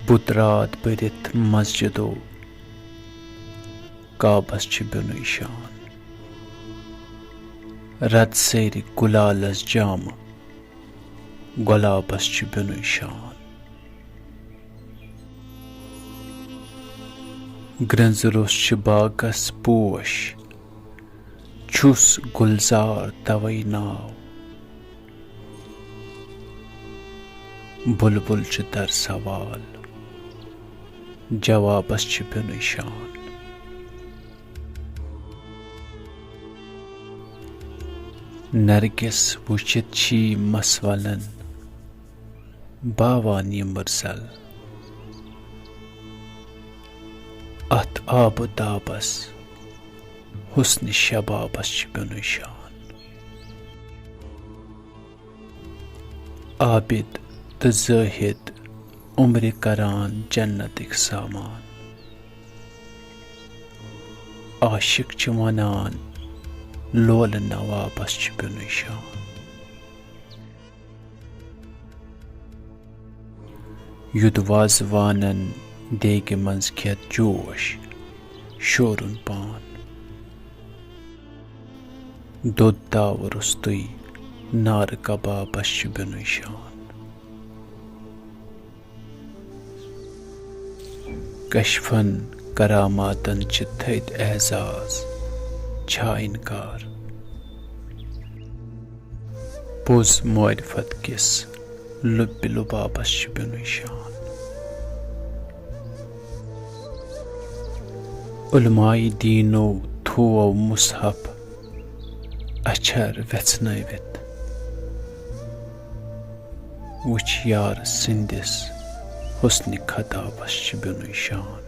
बुतरात बरित मस्जिदो Kabsch च बिनुई शान रत सेरी गुलालस जाम गुलाबस च बिनुई शान ग्रंजरोस च बागस पोश छुस गुलजार तवई नाव बुलबुल च दर सवाल जवाबस च बिनुई शान नरगिस वुचित छी मसवलन बावानी मुरसल अथ आब दाबस हुस्न शबाबस च बिनुई शान आबिद त ज़ाहिद उम्र करान जन्नतिक सामान आशिक च वनान लोल नवाबस च बिनुई शान युद वाजवानन देग मंज खेत जोश शोरुन पान दुध दाव रुस्तुई नार कबाबस च बिनुई शान कशफन करामातन च थैद एजाज छा इनकार पोज मारिफत किस लुब्ब लुबाबस च बिनुई शान उलमाई दीनो थुओ मुसहफ अछर वेचनवित वुच यार सिंदिस हुस्न खताबस च बिनुई शान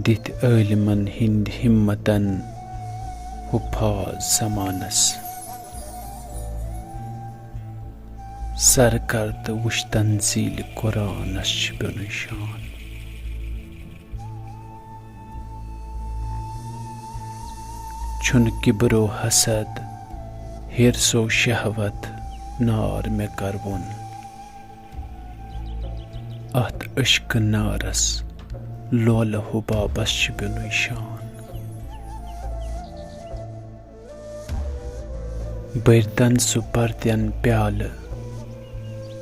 दित इल्मन हिंद हिम्मतन हुफाज जमानस सरकर्द वुश तंजील कुरानस च बिनुई शान छुन किब्रो हसद हिरसो शहवत नार में करवुन अथ इश्क नारस लोल हुबाबस च बिनुई शान बर्तन सुपर्दन प्याल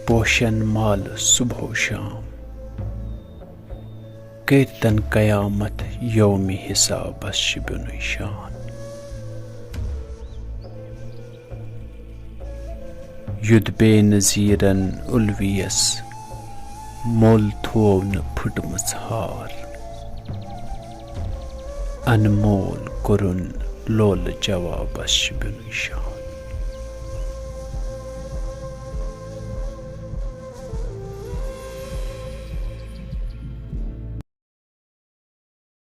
पोशन माल सुबह शाम कीर्तन कयामत यौमी हिसाबस च बिनुई शान युद बेनज़ीरन उलवियस मोल थोव न फुटमस हार अनमोल कुरुन लोल जवाबस च बिनुई शान।